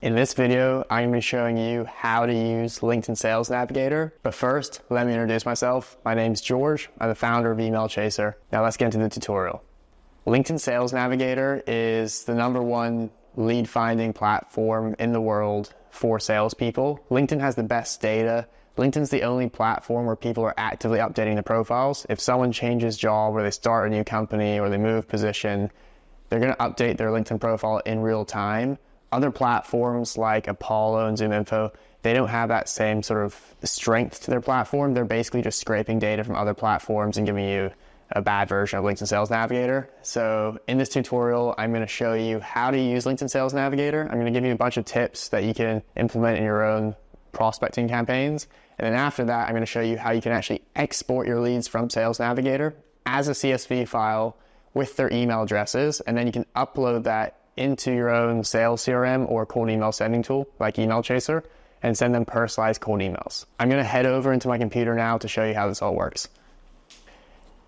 In this video, I'm going to be showing you how to use LinkedIn Sales Navigator. But first, let me introduce myself. My name's George. I'm the founder of Email Chaser. Now let's get into the tutorial. LinkedIn Sales Navigator is the #1 lead finding platform in the world for salespeople. LinkedIn has the best data. LinkedIn's the only platform where people are actively updating their profiles. If someone changes job or they start a new company or they move position, they're going to update their LinkedIn profile in real time. Other platforms like Apollo and ZoomInfo, they don't have that same sort of strength to their platform. They're basically just scraping data from other platforms and giving you a bad version of LinkedIn Sales Navigator. So in this tutorial, I'm going to show you how to use LinkedIn Sales Navigator. I'm going to give you a bunch of tips that you can implement in your own prospecting campaigns. And then after that, I'm going to show you how you can actually export your leads from Sales Navigator as a CSV file with their email addresses. And then you can upload that into your own sales CRM or cold email sending tool like Email Chaser and send them personalized cold emails. I'm going to head over into my computer now to show you how this all works.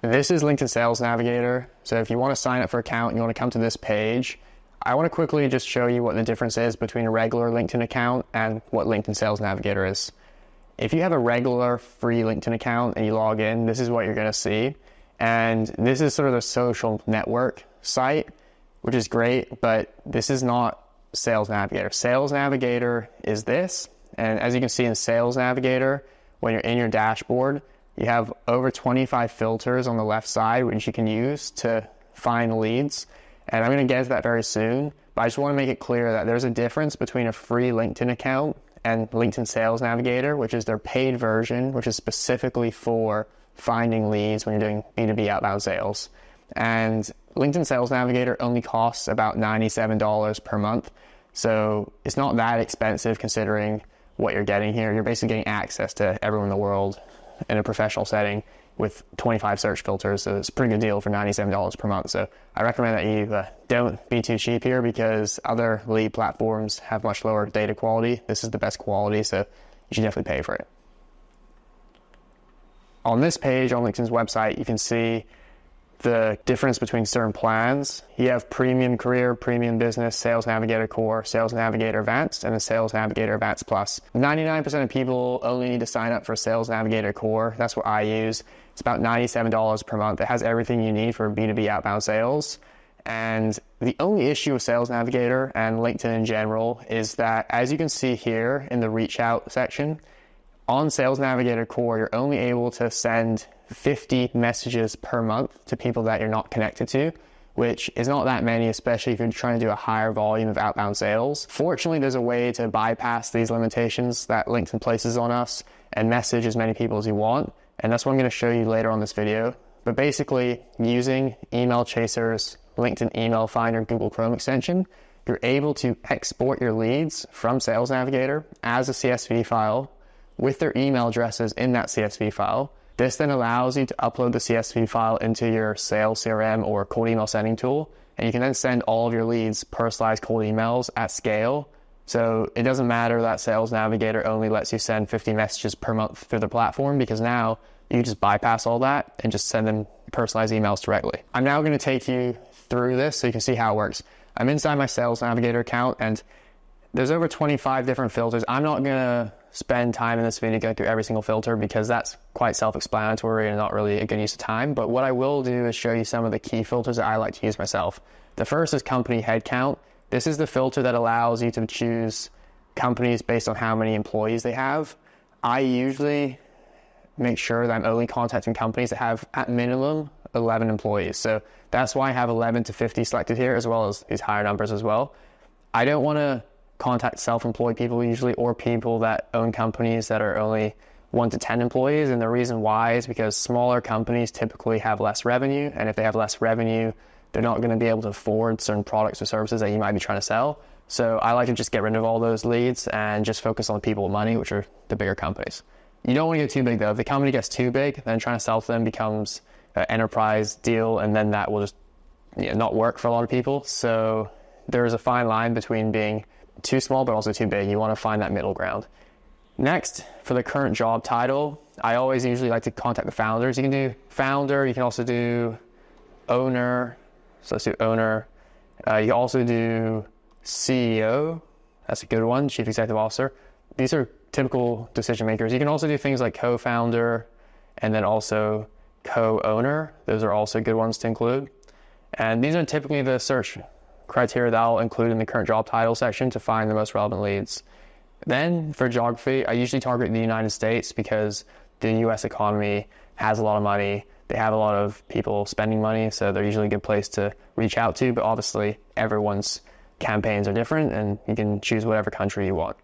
This is LinkedIn Sales Navigator. So if you want to sign up for an account and you want to come to this page, I want to quickly just show you what the difference is between a regular LinkedIn account and what LinkedIn Sales Navigator is. If you have a regular free LinkedIn account and you log in, this is what you're going to see. And this is sort of the social network site, which is great, but this is not Sales Navigator. Sales Navigator is this, and as you can see in Sales Navigator, when you're in your dashboard, you have over 25 filters on the left side, which you can use to find leads, and I'm going to get to that very soon, but I just want to make it clear that there's a difference between a free LinkedIn account and LinkedIn Sales Navigator, which is their paid version, which is specifically for finding leads when you're doing B2B outbound sales. And LinkedIn Sales Navigator only costs about $97 per month. So it's not that expensive considering what you're getting here. You're basically getting access to everyone in the world in a professional setting with 25 search filters. So it's a pretty good deal for $97 per month. So I recommend that you don't be too cheap here because other lead platforms have much lower data quality. This is the best quality, so you should definitely pay for it. On this page on LinkedIn's website, you can see the difference between certain plans. You have Premium Career, Premium Business, Sales Navigator Core, Sales Navigator Advanced, and the Sales Navigator Advanced Plus. 99% of people only need to sign up for Sales Navigator Core. That's what I use. It's about $97 per month. It has everything you need for B2B outbound sales. And the only issue with Sales Navigator and LinkedIn in general is that, as you can see here in the Reach Out section, on Sales Navigator Core, you're only able to send 50 messages per month to people that you're not connected to, which is not that many, especially if you're trying to do a higher volume of outbound sales. Fortunately, there's a way to bypass these limitations that LinkedIn places on us and message as many people as you want. And that's what I'm going to show you later on this video. But basically, using Email Chaser's LinkedIn Email Finder Google Chrome extension, you're able to export your leads from Sales Navigator as a CSV file with their email addresses in that CSV file. This then allows you to upload the CSV file into your sales CRM or cold email sending tool, and you can then send all of your leads personalized cold emails at scale. So it doesn't matter that Sales Navigator only lets you send 50 messages per month through the platform, because now you can just bypass all that and just send them personalized emails directly. I'm now going to take you through this so you can see how it works. I'm inside my Sales Navigator account, and there's over 25 different filters. I'm not going to spend time in this video going through every single filter because that's quite self-explanatory and not really a good use of time. But what I will do is show you some of the key filters that I like to use myself. The first is company headcount. This is the filter that allows you to choose companies based on how many employees they have. I usually make sure that I'm only contacting companies that have at minimum 11 employees. So that's why I have 11 to 50 selected here, as well as these higher numbers as well. I don't want to contact self-employed people usually, or people that own companies that are only 1 to 10 employees. And the reason why is because smaller companies typically have less revenue. And if they have less revenue, they're not going to be able to afford certain products or services that you might be trying to sell. So I like to just get rid of all those leads and just focus on people with money, which are the bigger companies. You don't want to get too big though. If the company gets too big, then trying to sell to them becomes an enterprise deal, and then that will just not work for a lot of people. So there's a fine line between being too small but also too big. You want to find that middle ground. Next, for the current job title, I always usually like to contact the founders. You can do founder, you can also do owner. So let's do owner. You can also do CEO. That's a good one, Chief Executive Officer. These are typical decision makers. You can also do things like co-founder and then also co-owner. Those are also good ones to include. And these are typically the search criteria that I'll include in the current job title section to find the most relevant leads. Then for geography, I usually target the United States because the US economy has a lot of money. They have a lot of people spending money, so they're usually a good place to reach out to. But obviously, everyone's campaigns are different, and you can choose whatever country you want.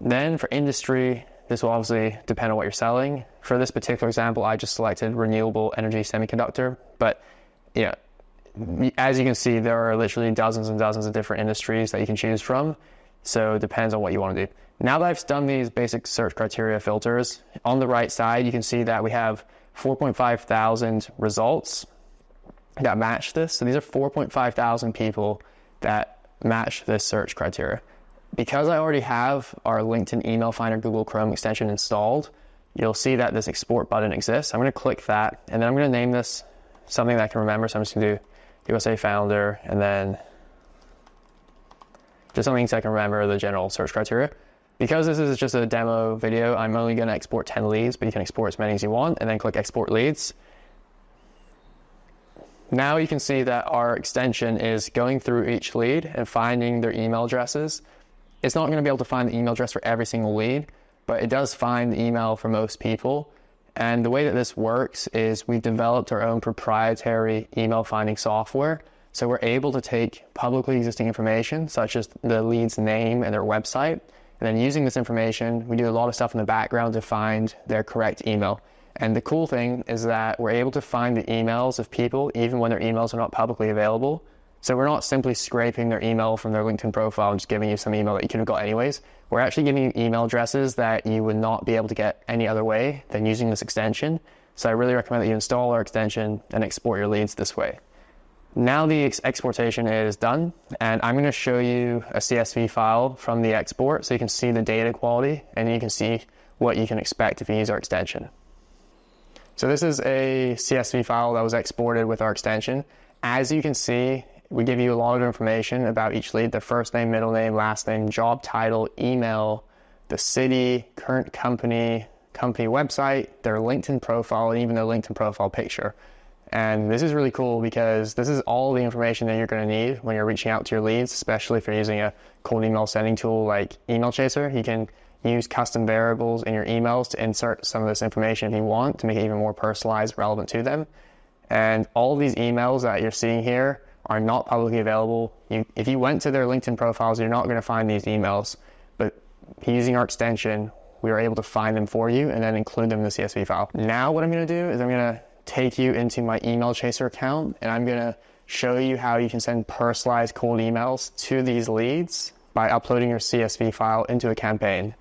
Then for industry, this will obviously depend on what you're selling. For this particular example, I just selected renewable energy semiconductor. But yeah, as you can see, there are literally dozens and dozens of different industries that you can choose from. So it depends on what you want to do. Now that I've done these basic search criteria filters, on the right side, you can see that we have 4.5 thousand results that match this. So these are 4.5 thousand people that match this search criteria. Because I already have our LinkedIn Email Finder Google Chrome extension installed, you'll see that this export button exists. I'm going to click that, and then I'm going to name this something that I can remember. So I'm just going to do USA Founder, and then just something so I can remember the general search criteria. Because this is just a demo video, I'm only going to export 10 leads, but you can export as many as you want, and then click Export Leads. Now you can see that our extension is going through each lead and finding their email addresses. It's not going to be able to find the email address for every single lead, but it does find the email for most people. And the way that this works is we've developed our own proprietary email finding software. So we're able to take publicly existing information, such as the lead's name and their website, and then using this information, we do a lot of stuff in the background to find their correct email. And the cool thing is that we're able to find the emails of people even when their emails are not publicly available. So we're not simply scraping their email from their LinkedIn profile and just giving you some email that you could have got anyways. We're actually giving you email addresses that you would not be able to get any other way than using this extension. So I really recommend that you install our extension and export your leads this way. Now the exportation is done, and I'm going to show you a CSV file from the export so you can see the data quality and you can see what you can expect if you use our extension. So this is a CSV file that was exported with our extension. As you can see, we give you a lot of information about each lead: their first name, middle name, last name, job title, email, the city, current company, company website, their LinkedIn profile, and even their LinkedIn profile picture. And this is really cool because this is all the information that you're going to need when you're reaching out to your leads, especially if you're using a cold email sending tool like Email Chaser. You can use custom variables in your emails to insert some of this information if you want to make it even more personalized, relevant to them. And all of these emails that you're seeing here are not publicly available. If you went to their LinkedIn profiles, you're not going to find these emails. But using our extension, we are able to find them for you and then include them in the CSV file. Now what I'm going to do is I'm going to take you into my Email Chaser account, and I'm going to show you how you can send personalized cold emails to these leads by uploading your CSV file into a campaign.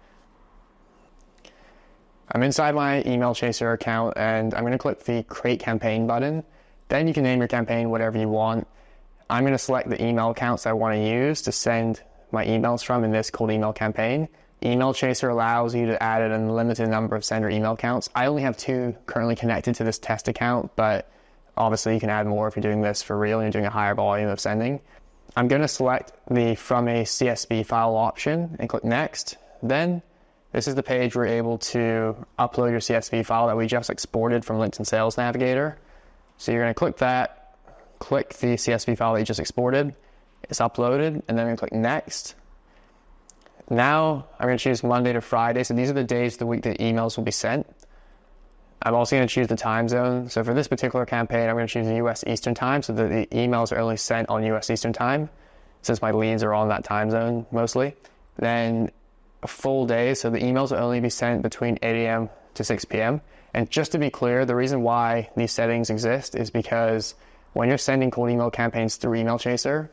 I'm inside my Email Chaser account, and I'm going to click the Create Campaign button. Then you can name your campaign whatever you want. I'm going to select the email accounts I want to use to send my emails from in this cold email campaign. Email Chaser allows you to add an unlimited number of sender email accounts. I only have 2 currently connected to this test account, but obviously you can add more if you're doing this for real and you're doing a higher volume of sending. I'm going to select the From a CSV File option and click Next. Then this is the page where you're able to upload your CSV file that we just exported from LinkedIn Sales Navigator. So you're going to click that, click the CSV file that you just exported. It's uploaded, and then I'm going to click Next. Now I'm going to choose Monday to Friday. So these are the days of the week that emails will be sent. I'm also going to choose the time zone. So for this particular campaign, I'm going to choose the US Eastern time so that the emails are only sent on US Eastern time, since my leads are on that time zone mostly. Then a full day, so the emails will only be sent between 8 a.m. to 6 p.m. And just to be clear, the reason why these settings exist is because when you're sending cold email campaigns through Email Chaser,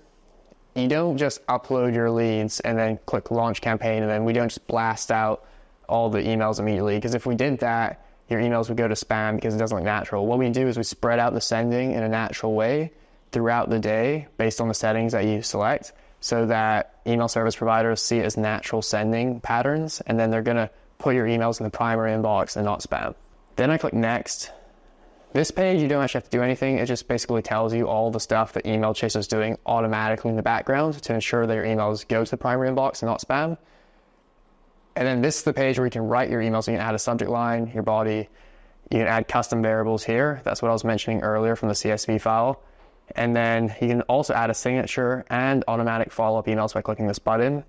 you don't just upload your leads and then click launch campaign, and then we don't just blast out all the emails immediately, because if we did that, your emails would go to spam because it doesn't look natural. What we do is we spread out the sending in a natural way throughout the day based on the settings that you select, so that email service providers see it as natural sending patterns, and then they're going to put your emails in the primary inbox and not spam. Then I click Next. This page, you don't actually have to do anything. It just basically tells you all the stuff that Email Chaser is doing automatically in the background to ensure that your emails go to the primary inbox and not spam. And then this is the page where you can write your emails. You can add a subject line, your body. You can add custom variables here. That's what I was mentioning earlier from the CSV file. And then you can also add a signature and automatic follow-up emails by clicking this button.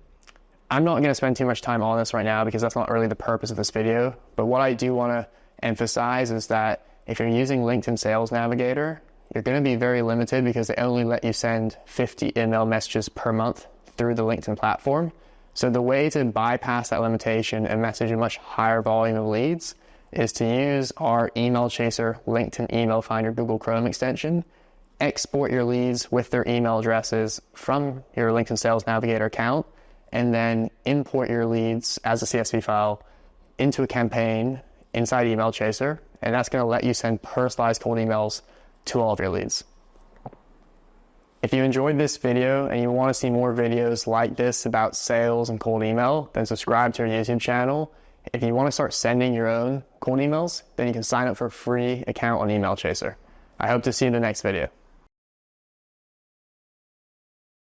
I'm not going to spend too much time on this right now because that's not really the purpose of this video. But what I do want to emphasize is that if you're using LinkedIn Sales Navigator, you're going to be very limited because they only let you send 50 email messages per month through the LinkedIn platform. So the way to bypass that limitation and message a much higher volume of leads is to use our Email Chaser LinkedIn Email Finder Google Chrome extension, export your leads with their email addresses from your LinkedIn Sales Navigator account, and then import your leads as a CSV file into a campaign inside Email Chaser, and that's going to let you send personalized cold emails to all of your leads. If you enjoyed this video and you want to see more videos like this about sales and cold email, then subscribe to our YouTube channel. If you want to start sending your own cold emails, then you can sign up for a free account on Email Chaser. I hope to see you in the next video.